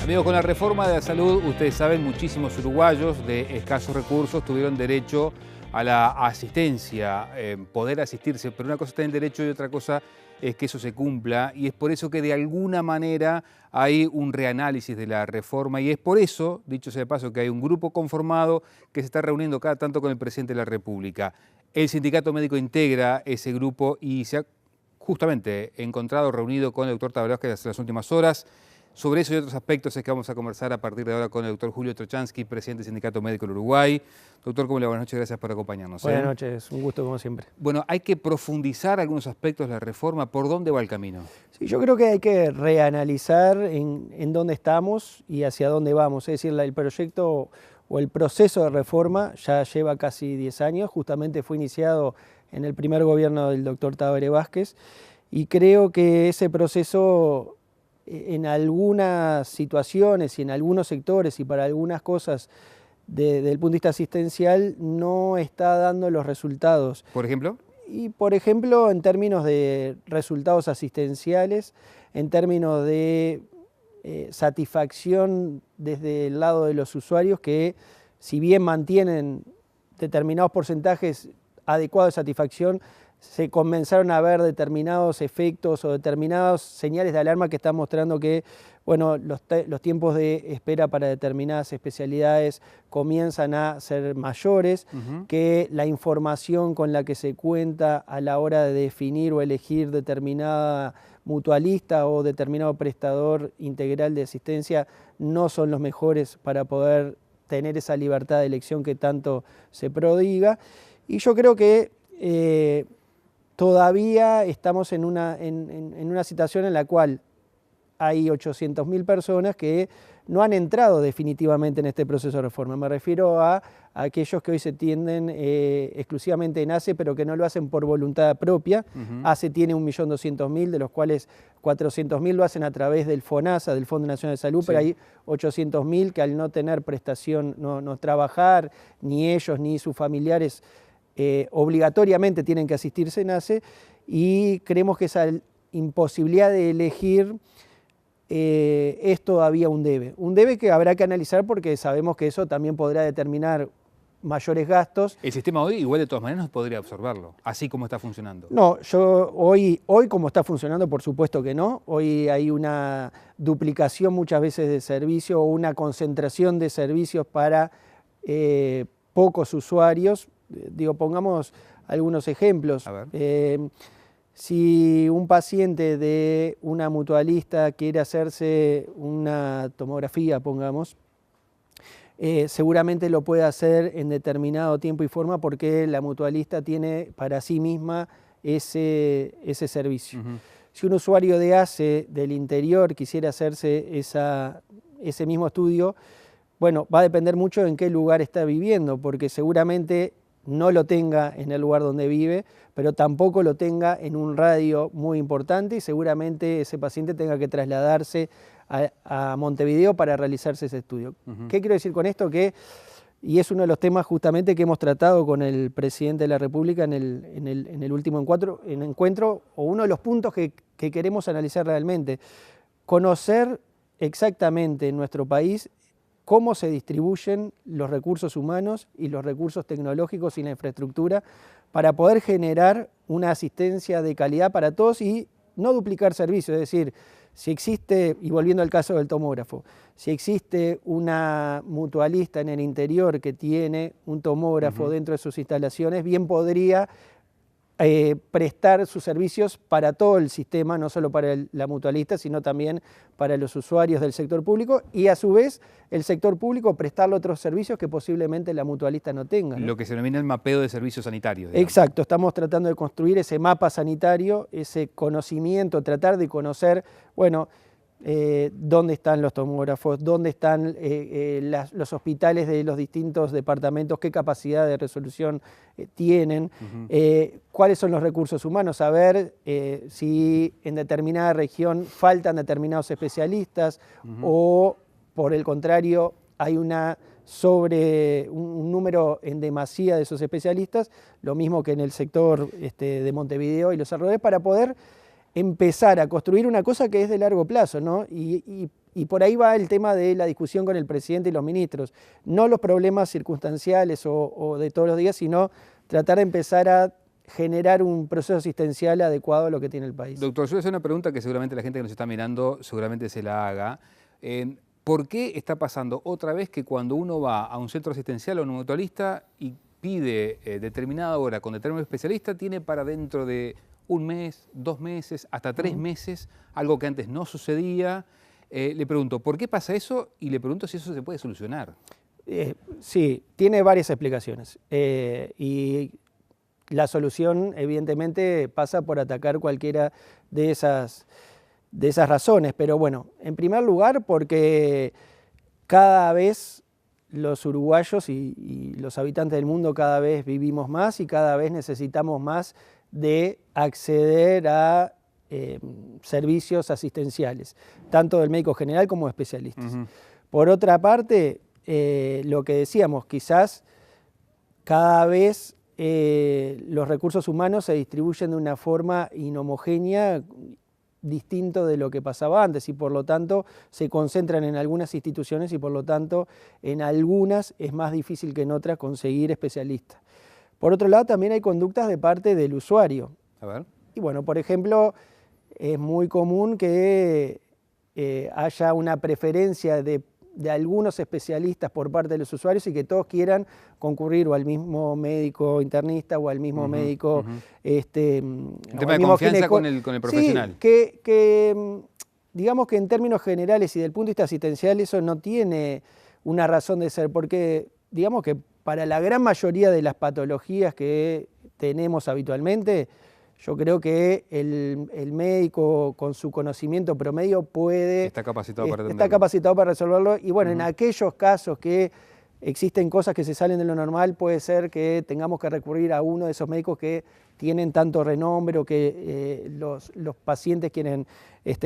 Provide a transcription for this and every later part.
Amigos, con la reforma de la salud, ustedes saben, muchísimos uruguayos de escasos recursos tuvieron derecho a la asistencia, poder asistirse, pero una cosa está en derecho y otra cosa es que eso se cumpla, y es por eso que de alguna manera hay un reanálisis de la reforma, y es por eso, dicho sea de paso, que hay un grupo conformado que se está reuniendo cada tanto con el presidente de la República. El sindicato médico integra ese grupo y se ha justamente encontrado reunido con el doctor Tabaré Vázquez en las últimas horas. Sobre eso y otros aspectos es que vamos a conversar a partir de ahora con el doctor Julio Trochansky, presidente del Sindicato Médico del Uruguay. Doctor, ¿cómo le va? Buenas noches, gracias por acompañarnos. Buenas noches, un gusto como siempre. Bueno, hay que profundizar algunos aspectos de la reforma. ¿Por dónde va el camino? Sí, yo creo que hay que reanalizar en dónde estamos y hacia dónde vamos. Es decir, el proyecto o el proceso de reforma ya lleva casi 10 años, justamente fue iniciado en el primer gobierno del doctor Tabaré Vázquez, y creo que ese proceso en algunas situaciones y en algunos sectores y para algunas cosas desde el punto de vista asistencial no está dando los resultados. ¿Por ejemplo? Y por ejemplo, en términos de resultados asistenciales, en términos de satisfacción desde el lado de los usuarios, que si bien mantienen determinados porcentajes adecuados de satisfacción, se comenzaron a ver determinados efectos o determinadas señales de alarma que están mostrando que bueno, los tiempos de espera para determinadas especialidades comienzan a ser mayores, que la información con la que se cuenta a la hora de definir o elegir determinada mutualista o determinado prestador integral de asistencia no son los mejores para poder tener esa libertad de elección que tanto se prodiga. Y yo creo que todavía estamos en una situación en la cual hay 800.000 personas que no han entrado definitivamente en este proceso de reforma. Me refiero a aquellos que hoy se tienden exclusivamente en ACE, pero que no lo hacen por voluntad propia. ACE tiene 1.200.000, de los cuales 400.000 lo hacen a través del FONASA, del Fondo Nacional de Salud, sí. Pero hay 800.000 que al no tener prestación, no trabajar, ni ellos ni sus familiares obligatoriamente tienen que asistirse en ACE, y creemos que esa imposibilidad de elegir es todavía un debe que habrá que analizar porque sabemos que eso también podrá determinar mayores gastos. El sistema hoy igual de todas maneras no podría absorberlo, así como está funcionando. No, hoy como está funcionando, por supuesto que no. Hoy hay una duplicación muchas veces de servicio o una concentración de servicios para pocos usuarios. Digo, pongamos algunos ejemplos. A ver. Si un paciente de una mutualista quiere hacerse una tomografía, pongamos, seguramente lo puede hacer en determinado tiempo y forma porque la mutualista tiene para sí misma ese servicio. Si un usuario de ACE del interior quisiera hacerse ese mismo estudio, bueno, va a depender mucho en qué lugar está viviendo, porque seguramente no lo tenga en el lugar donde vive, pero tampoco lo tenga en un radio muy importante y seguramente ese paciente tenga que trasladarse a Montevideo para realizarse ese estudio. ¿Qué quiero decir con esto? Y es uno de los temas justamente que hemos tratado con el presidente de la República en el último encuentro, o uno de los puntos que queremos analizar realmente, conocer exactamente en nuestro país cómo se distribuyen los recursos humanos y los recursos tecnológicos y la infraestructura para poder generar una asistencia de calidad para todos y no duplicar servicios. Es decir, si existe, y volviendo al caso del tomógrafo, si existe una mutualista en el interior que tiene un tomógrafo dentro de sus instalaciones, bien podría prestar sus servicios para todo el sistema, no solo para la mutualista, sino también para los usuarios del sector público y a su vez el sector público prestarle otros servicios que posiblemente la mutualista no tenga, ¿no? Lo que se denomina el mapeo de servicios sanitarios. Digamos. Exacto, estamos tratando de construir ese mapa sanitario, ese conocimiento, tratar de conocer, bueno, dónde están los tomógrafos, dónde están los hospitales de los distintos departamentos, qué capacidad de resolución tienen, cuáles son los recursos humanos, saber si en determinada región faltan determinados especialistas o por el contrario hay un número en demasía de esos especialistas, lo mismo que en el sector de Montevideo y los alrededores, para poder empezar a construir una cosa que es de largo plazo, ¿no? Y Y por ahí va el tema de la discusión con el presidente y los ministros. No los problemas circunstanciales o de todos los días, sino tratar de empezar a generar un proceso asistencial adecuado a lo que tiene el país. Doctor, yo voy a hacer una pregunta que seguramente la gente que nos está mirando seguramente se la haga. ¿Por qué está pasando otra vez que cuando uno va a un centro asistencial o a un mutualista y pide determinada hora con determinado especialista, tiene para dentro de un mes, 2 meses, hasta 3 meses, algo que antes no sucedía? Le pregunto, ¿por qué pasa eso? Y le pregunto si eso se puede solucionar. Sí, tiene varias explicaciones. Y la solución, evidentemente, pasa por atacar cualquiera de esas razones. Pero bueno, en primer lugar, porque cada vez los uruguayos y los habitantes del mundo cada vez vivimos más y cada vez necesitamos más de acceder a servicios asistenciales, tanto del médico general como de especialistas. Por otra parte, lo que decíamos, quizás cada vez los recursos humanos se distribuyen de una forma inhomogénea, distinto de lo que pasaba antes, y por lo tanto se concentran en algunas instituciones y por lo tanto en algunas es más difícil que en otras conseguir especialistas. Por otro lado, también hay conductas de parte del usuario. A ver. Y bueno, por ejemplo, es muy común que haya una preferencia de algunos especialistas por parte de los usuarios y que todos quieran concurrir o al mismo médico internista o al mismo médico... Un tema de confianza con el profesional. Sí, que digamos que en términos generales y del punto de vista asistencial eso no tiene una razón de ser, porque digamos que para la gran mayoría de las patologías que tenemos habitualmente, yo creo que el médico con su conocimiento promedio está capacitado para resolverlo. Y bueno, en aquellos casos que existen cosas que se salen de lo normal, puede ser que tengamos que recurrir a uno de esos médicos que tienen tanto renombre o que los pacientes quieren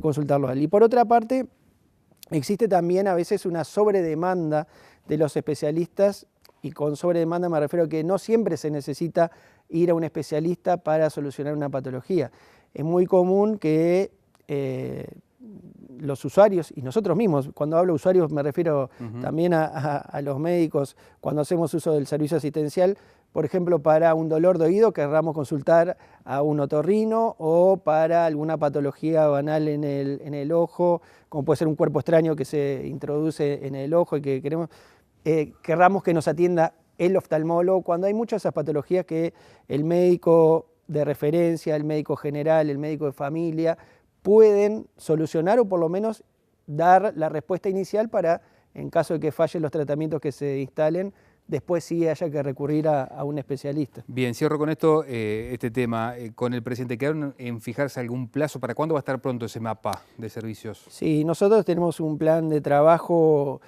consultarlo a él. Y por otra parte, existe también a veces una sobredemanda de los especialistas, y con sobredemanda me refiero a que no siempre se necesita ir a un especialista para solucionar una patología. Es muy común que los usuarios, y nosotros mismos, cuando hablo de usuarios me refiero también a los médicos, cuando hacemos uso del servicio asistencial, por ejemplo, para un dolor de oído querramos consultar a un otorrino, o para alguna patología banal en el ojo, como puede ser un cuerpo extraño que se introduce en el ojo y que querramos que nos atienda el oftalmólogo, cuando hay muchas de esas patologías que el médico de referencia, el médico general, el médico de familia, pueden solucionar o por lo menos dar la respuesta inicial para, en caso de que fallen los tratamientos que se instalen, después sí haya que recurrir a un especialista. Bien, cierro con esto este tema. Con el presidente, ¿quedaron en fijarse algún plazo? ¿Para cuándo va a estar pronto ese mapa de servicios? Sí, nosotros tenemos un plan de trabajo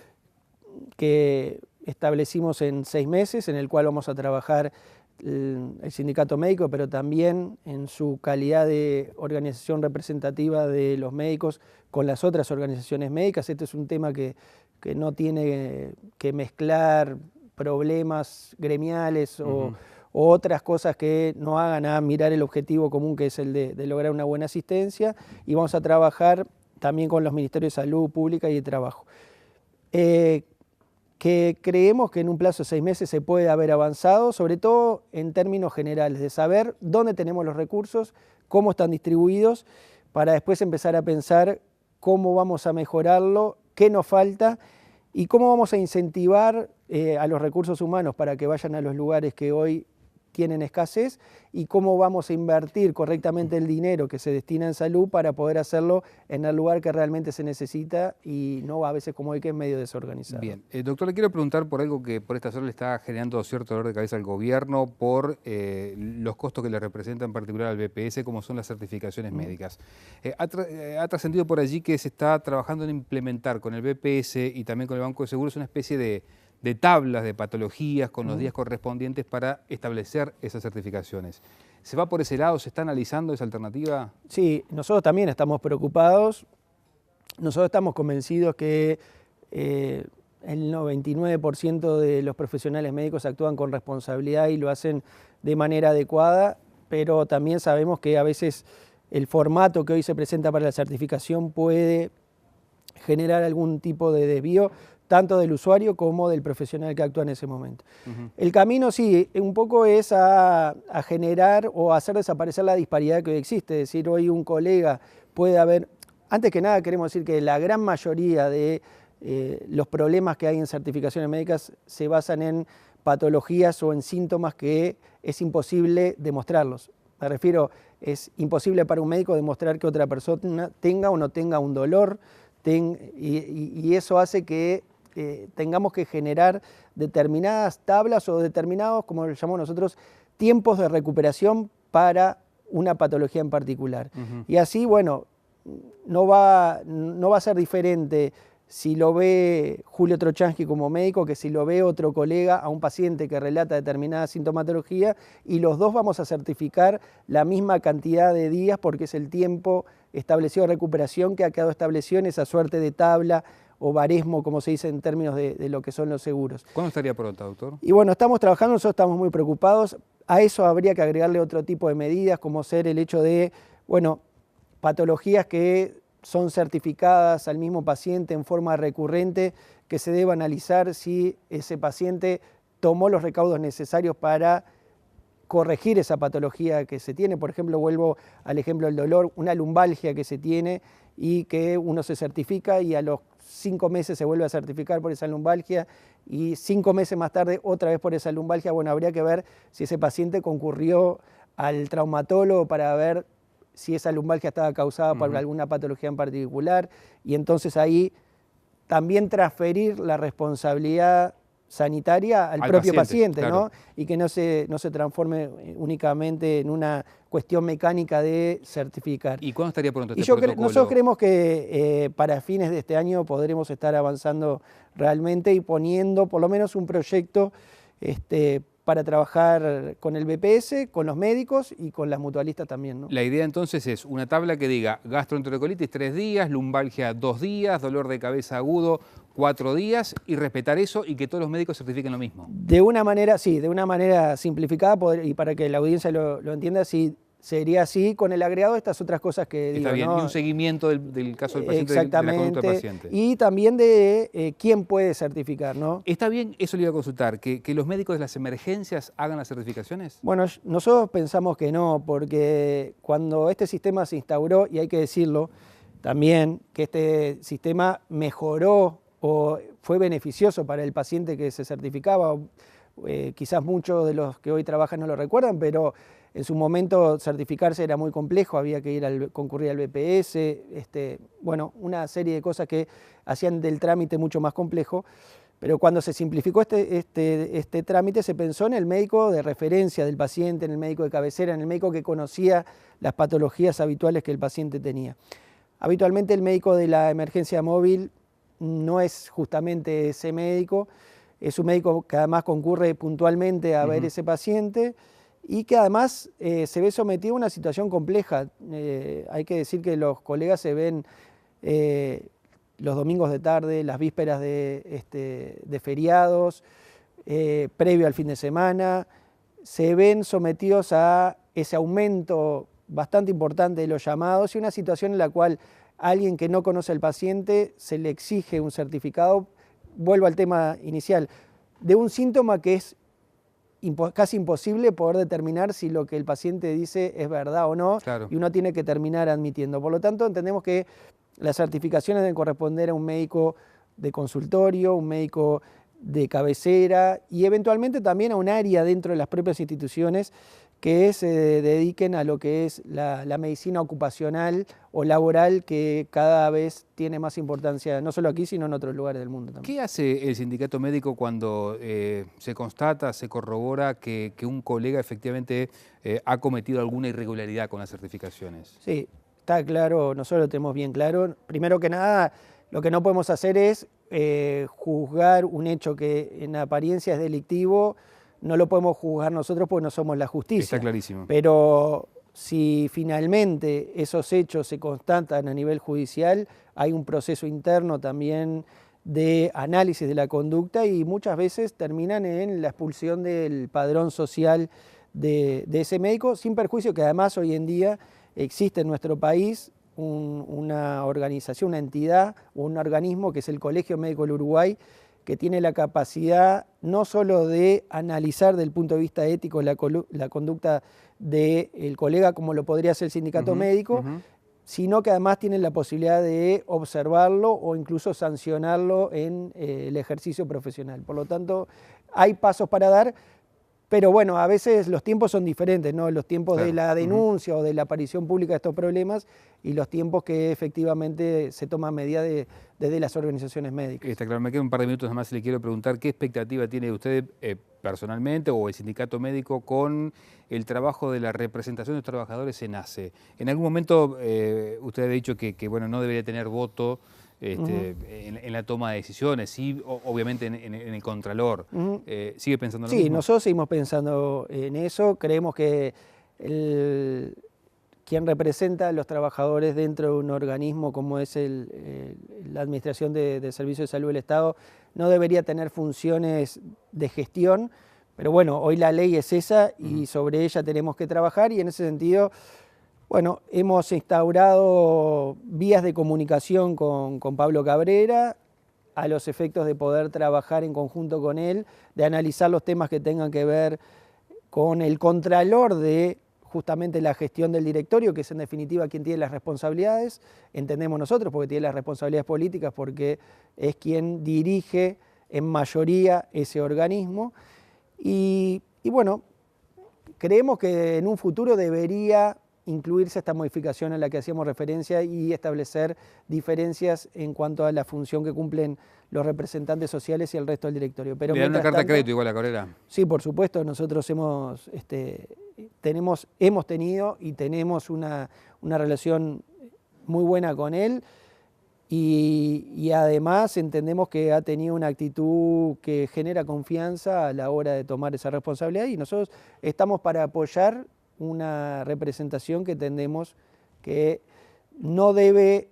que establecimos en 6 meses, en el cual vamos a trabajar el sindicato médico, pero también en su calidad de organización representativa de los médicos con las otras organizaciones médicas. Este es un tema que no tiene que mezclar problemas gremiales o otras cosas que no hagan a mirar el objetivo común, que es el de lograr una buena asistencia, y vamos a trabajar también con los Ministerios de Salud Pública y de Trabajo. Que creemos que en un plazo de 6 meses se puede haber avanzado, sobre todo en términos generales, de saber dónde tenemos los recursos, cómo están distribuidos, para después empezar a pensar cómo vamos a mejorarlo, qué nos falta y cómo vamos a incentivar a los recursos humanos para que vayan a los lugares que hoy tienen escasez, y cómo vamos a invertir correctamente el dinero que se destina en salud para poder hacerlo en el lugar que realmente se necesita y no a veces como hoy, que es medio desorganizado. Bien, doctor, le quiero preguntar por algo que por esta zona le está generando cierto dolor de cabeza al gobierno, por los costos que le representa en particular al BPS, como son las certificaciones médicas. Ha trascendido por allí que se está trabajando en implementar con el BPS y también con el Banco de Seguros una especie de tablas de patologías con los días correspondientes para establecer esas certificaciones. ¿Se va por ese lado? ¿Se está analizando esa alternativa? Sí, nosotros también estamos preocupados. Nosotros estamos convencidos que el 99% de los profesionales médicos actúan con responsabilidad y lo hacen de manera adecuada, pero también sabemos que a veces el formato que hoy se presenta para la certificación puede generar algún tipo de desvío, tanto del usuario como del profesional que actúa en ese momento. El camino sí, un poco es a generar o hacer desaparecer la disparidad que hoy existe, es decir, hoy un colega puede haber, antes que nada queremos decir que la gran mayoría de los problemas que hay en certificaciones médicas se basan en patologías o en síntomas que es imposible demostrarlos. Me refiero, es imposible para un médico demostrar que otra persona tenga o no tenga un dolor, y eso hace que tengamos que generar determinadas tablas o determinados, como lo llamamos nosotros, tiempos de recuperación para una patología en particular. Y así, bueno, no va a ser diferente si lo ve Julio Trochansky como médico que si lo ve otro colega a un paciente que relata determinada sintomatología, y los dos vamos a certificar la misma cantidad de días porque es el tiempo establecido de recuperación que ha quedado establecido en esa suerte de tabla o baresmo, como se dice en términos de lo que son los seguros. ¿Cuándo estaría pronto, doctor? Y bueno, estamos trabajando, nosotros estamos muy preocupados. A eso habría que agregarle otro tipo de medidas, como ser el hecho de, bueno, patologías que son certificadas al mismo paciente en forma recurrente, que se deba analizar si ese paciente tomó los recaudos necesarios para corregir esa patología que se tiene. Por ejemplo, vuelvo al ejemplo del dolor, una lumbalgia que se tiene y que uno se certifica y a los 5 meses se vuelve a certificar por esa lumbalgia y 5 meses más tarde otra vez por esa lumbalgia. Bueno, habría que ver si ese paciente concurrió al traumatólogo para ver si esa lumbalgia estaba causada por alguna patología en particular, y entonces ahí también transferir la responsabilidad sanitaria al propio paciente, claro, ¿no? Y que no se transforme únicamente en una cuestión mecánica de certificar. ¿Y cuándo estaría pronto este protocolo? Nosotros creemos que para fines de este año podremos estar avanzando realmente y poniendo por lo menos un proyecto para trabajar con el BPS, con los médicos y con las mutualistas también, ¿no? La idea entonces es una tabla que diga gastroenterocolitis 3 días, lumbalgia 2 días, dolor de cabeza agudo 4 días, y respetar eso y que todos los médicos certifiquen lo mismo. De una manera, sí, de una manera simplificada, y para que la audiencia lo entienda, sí, sería así con el agregado de estas otras cosas que digo, está bien, ¿no? Y un seguimiento del caso del paciente, de la conducta del paciente. Y también de quién puede certificar, ¿no? ¿Está bien, eso le iba a consultar, que los médicos de las emergencias hagan las certificaciones? Bueno, nosotros pensamos que no, porque cuando este sistema se instauró, y hay que decirlo también, que este sistema mejoró o fue beneficioso para el paciente que se certificaba, quizás muchos de los que hoy trabajan no lo recuerdan, pero en su momento certificarse era muy complejo, había que concurrir al BPS, bueno, una serie de cosas que hacían del trámite mucho más complejo, pero cuando se simplificó este trámite se pensó en el médico de referencia del paciente, en el médico de cabecera, en el médico que conocía las patologías habituales que el paciente tenía. Habitualmente el médico de la emergencia móvil no es justamente ese médico, es un médico que además concurre puntualmente a ver ese paciente y que además se ve sometido a una situación compleja. Hay que decir que los colegas se ven los domingos de tarde, las vísperas de feriados, previo al fin de semana, se ven sometidos a ese aumento bastante importante de los llamados y una situación en la cual alguien que no conoce al paciente se le exige un certificado, vuelvo al tema inicial, de un síntoma que es casi imposible poder determinar si lo que el paciente dice es verdad o no, claro, y uno tiene que terminar admitiendo. Por lo tanto, entendemos que las certificaciones deben corresponder a un médico de consultorio, un médico de cabecera y eventualmente también a un área dentro de las propias instituciones que se dediquen a lo que es la medicina ocupacional o laboral, que cada vez tiene más importancia, no solo aquí, sino en otros lugares del mundo también. ¿Qué hace el sindicato médico cuando se constata, se corrobora que un colega efectivamente ha cometido alguna irregularidad con las certificaciones? Sí, está claro, nosotros lo tenemos bien claro. Primero que nada, lo que no podemos hacer es juzgar un hecho que en apariencia es delictivo. No lo podemos juzgar nosotros porque no somos la justicia. Está clarísimo. Pero si finalmente esos hechos se constatan a nivel judicial, hay un proceso interno también de análisis de la conducta y muchas veces terminan en la expulsión del padrón social de ese médico, sin perjuicio que además hoy en día existe en nuestro país una organización, una entidad o un organismo que es el Colegio Médico del Uruguay, que tiene la capacidad no solo de analizar desde el punto de vista ético la conducta del colega, como lo podría hacer el sindicato médico, sino que además tiene la posibilidad de observarlo o incluso sancionarlo en el ejercicio profesional. Por lo tanto, hay pasos para dar, pero bueno, a veces los tiempos son diferentes, ¿no? Los tiempos de la denuncia o de la aparición pública de estos problemas y los tiempos que efectivamente se toman medidas desde las organizaciones médicas. Está claro, me quedan un par de minutos más y le quiero preguntar qué expectativa tiene usted personalmente o el sindicato médico con el trabajo de la representación de los trabajadores en ACE. En algún momento usted ha dicho que bueno, no debería tener voto en la toma de decisiones, sí, obviamente en el Contralor. ¿Sigue pensando lo mismo? Sí, nosotros seguimos pensando en eso. Creemos que quien representa a los trabajadores dentro de un organismo como es la Administración de Servicios de Salud del Estado no debería tener funciones de gestión, pero bueno, hoy la ley es esa y sobre ella tenemos que trabajar y en ese sentido, bueno, hemos instaurado vías de comunicación con Pablo Cabrera a los efectos de poder trabajar en conjunto con él, de analizar los temas que tengan que ver con el contralor de justamente la gestión del directorio, que es en definitiva quien tiene las responsabilidades, entendemos nosotros, porque tiene las responsabilidades políticas, porque es quien dirige en mayoría ese organismo. Y bueno, creemos que en un futuro debería incluirse esta modificación a la que hacíamos referencia y establecer diferencias en cuanto a la función que cumplen los representantes sociales y el resto del directorio. Pero ¿le dan una carta de crédito igual a Cabrera? Sí, por supuesto, nosotros hemos tenido y tenemos una relación muy buena con él y además entendemos que ha tenido una actitud que genera confianza a la hora de tomar esa responsabilidad y nosotros estamos para apoyar una representación que entendemos que no debe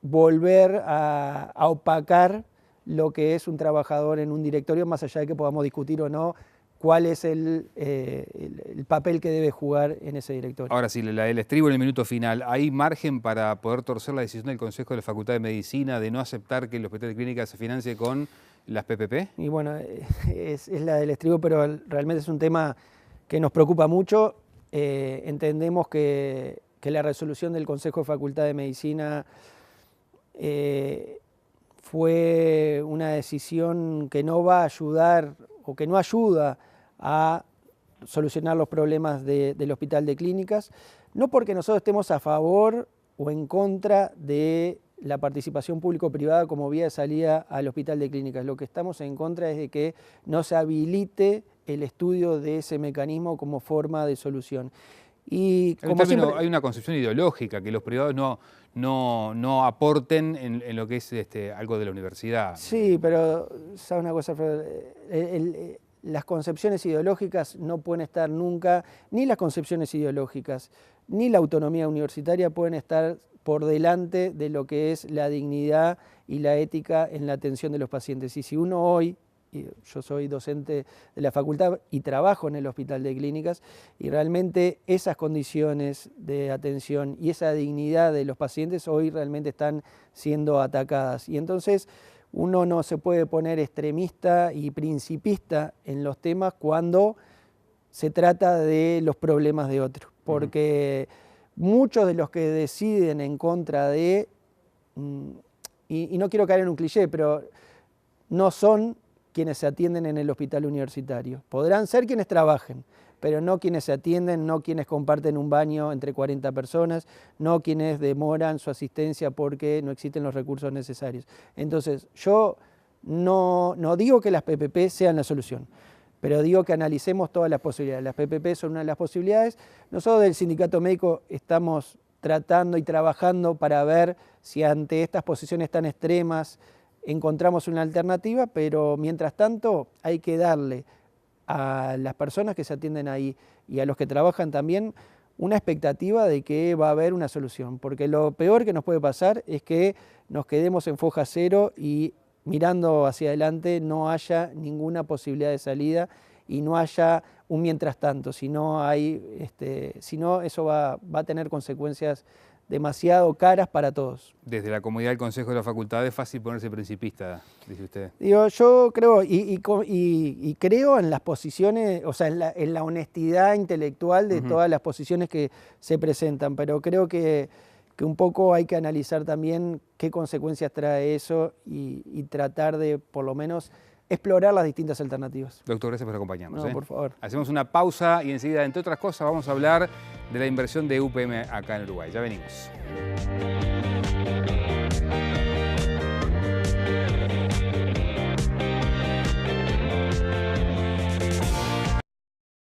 volver a opacar lo que es un trabajador en un directorio, más allá de que podamos discutir o no cuál es el papel que debe jugar en ese directorio. Ahora sí, el estribo en el minuto final. ¿Hay margen para poder torcer la decisión del Consejo de la Facultad de Medicina de no aceptar que el Hospital de Clínicas se financie con las PPP? Y bueno, es la del estribo, pero realmente es un tema que nos preocupa mucho. Entendemos que la resolución del Consejo de Facultad de Medicina fue una decisión que no va a ayudar o que no ayuda a solucionar los problemas del Hospital de Clínicas, no porque nosotros estemos a favor o en contra de la participación público-privada como vía de salida al Hospital de Clínicas. Lo que estamos en contra es de que no se habilite el estudio de ese mecanismo como forma de solución. Y como siempre, hay una concepción ideológica, que los privados no aporten en lo que es algo de la universidad. Sí, pero ¿sabes una cosa, Alfredo? Las concepciones ideológicas no pueden estar nunca, ni las concepciones ideológicas, ni la autonomía universitaria pueden estar por delante de lo que es la dignidad y la ética en la atención de los pacientes. Y si uno hoy, yo soy docente de la facultad y trabajo en el Hospital de Clínicas, y realmente esas condiciones de atención y esa dignidad de los pacientes hoy realmente están siendo atacadas. Y entonces uno no se puede poner extremista y principista en los temas cuando se trata de los problemas de otros, porque muchos de los que deciden en contra de, y no quiero caer en un cliché, pero no son quienes se atienden en el hospital universitario. Podrán ser quienes trabajen, pero no quienes se atienden, no quienes comparten un baño entre 40 personas, no quienes demoran su asistencia porque no existen los recursos necesarios. Entonces, yo no digo que las PPP sean la solución, pero digo que analicemos todas las posibilidades. Las PPP son una de las posibilidades. Nosotros del Sindicato Médico estamos tratando y trabajando para ver si ante estas posiciones tan extremas encontramos una alternativa, pero mientras tanto hay que darle a las personas que se atienden ahí y a los que trabajan también una expectativa de que va a haber una solución, porque lo peor que nos puede pasar es que nos quedemos en foja cero y mirando hacia adelante no haya ninguna posibilidad de salida y no haya un mientras tanto, si no eso va a tener consecuencias demasiado caras para todos. Desde la comodidad del Consejo de la Facultad es fácil ponerse principista, dice usted. Digo, yo creo, y creo en las posiciones, o sea, en la honestidad intelectual de todas las posiciones que se presentan, pero creo que un poco hay que analizar también qué consecuencias trae eso y tratar de, por lo menos, explorar las distintas alternativas. Doctor, gracias por acompañarnos. No, por favor. Hacemos una pausa y enseguida, entre otras cosas, vamos a hablar de la inversión de UPM acá en Uruguay. Ya venimos.